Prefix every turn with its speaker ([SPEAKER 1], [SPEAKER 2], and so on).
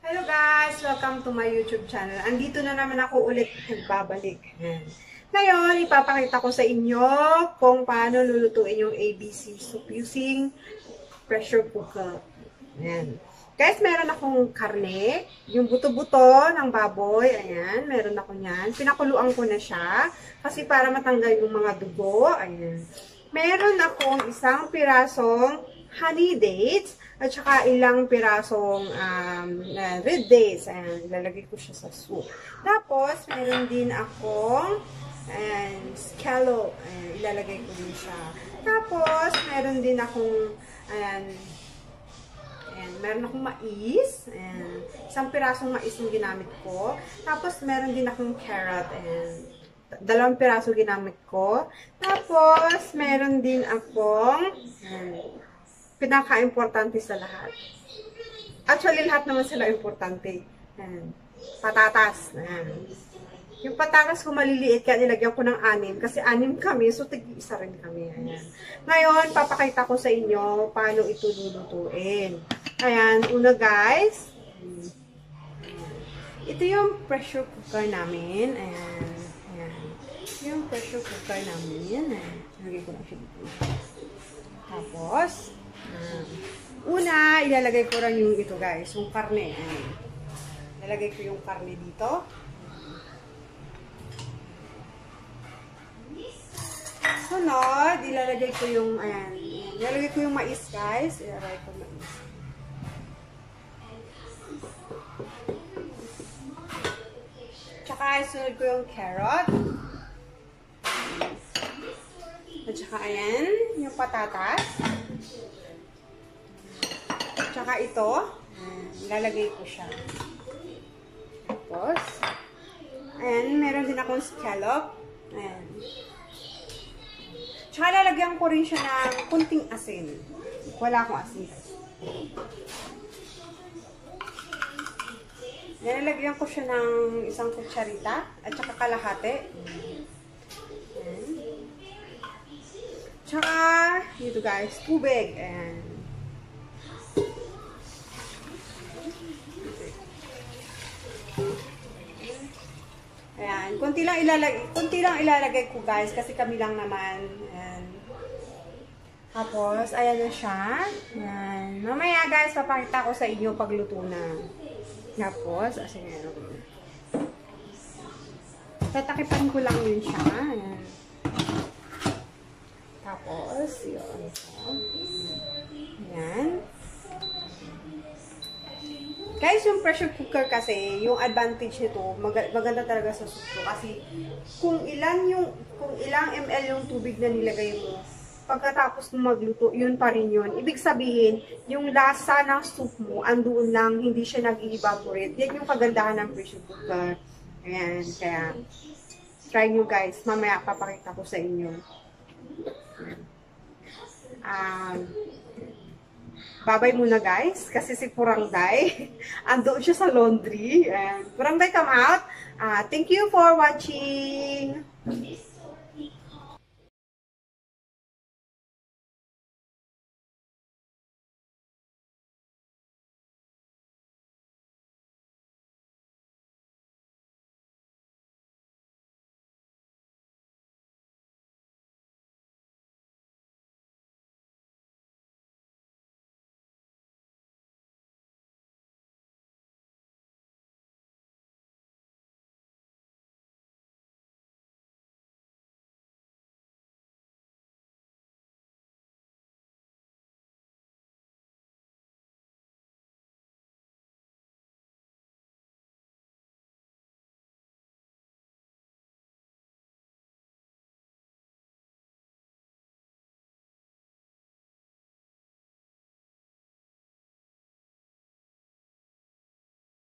[SPEAKER 1] Hello guys! Welcome to my YouTube channel. Andito na naman ako ulit nagbabalik. Ngayon, ipapakita ko sa inyo kung paano lulutuin yung ABC soup using pressure cooker. Ayan. Guys, meron akong karne, yung buto-buto ng baboy. Ayan, meron ako niyan. Pinakuluan ko na siya kasi para matanggal yung mga dugo. Ayan. Meron akong isang pirasong honey dates at saka ilang pirasong red dates. Ayan, ilalagay ko siya sa soup. Tapos, meron din akong scallop. Ayan, ilalagay ko din siya. Tapos, meron din akong meron akong mais. Ayan, isang pirasong mais yung ginamit ko. Tapos, meron din akong carrot. Ayan, 2 piraso ginamit ko. Tapos, meron din akong pinaka-importante sa lahat. Actually, lahat naman sila importante. Ayan. Patatas. Ayan. Yung patatas ko maliliit, kaya nilagyan ko ng 6. Kasi 6 kami, so tig-isa rin kami. Ayan. Ngayon, papakita ko sa inyo paano ito lulutuin. Ayan. Una guys, ito yung pressure cooker namin. Ayan. Ayan. Yung pressure cooker namin. Ayan. Lagay ko lang siya dito. Tapos, una, ilalagay ko rin yung ito guys, yung karne. Ayan. Ilalagay ko yung karne dito. Sunod, ilalagay ko yung, ayan, ilalagay ko yung mais guys. Ilalagay ko yung mais. Tsaka, isunod ko yung carrot. At saka, ayan, yung patatas. Tsaka ito, ilalagay ko siya. Tapos, ayan, meron din akong scallop. Ayan. Tsaka lalagyan ko rin siya ng kunting asin. Wala akong asin. Lalagyan ko siya ng isang kutsarita at saka kalahati. Ayan. Tsaka, dito guys, tubig. Ayan. Ayan, konti lang ilalagay ko guys kasi kami lang naman. Ayan. Tapos, ayan na siya. Ayan. Mamaya guys, papakita ko sa inyo pagluto na. Tapos, asin na ako. Tatakipan ko lang yun siya. Ayan. Tapos, yun. Ayan. Guys, yung pressure cooker kasi, yung advantage nito, maganda talaga sa soup ko. Kasi, kung ilang ml yung tubig na nilagay mo, pagkatapos mo magluto, yun pa rin yun. Ibig sabihin, yung lasa ng soup mo, andoon lang, hindi siya nag-evaporate. Yan yung kagandahan ng pressure cooker. Ayan, kaya, try nyo guys. Mamaya, papakita ko sa inyo. Babay muna guys, kasi si Purangday, andoon siya sa laundry. Purangday, come out. Thank you for watching.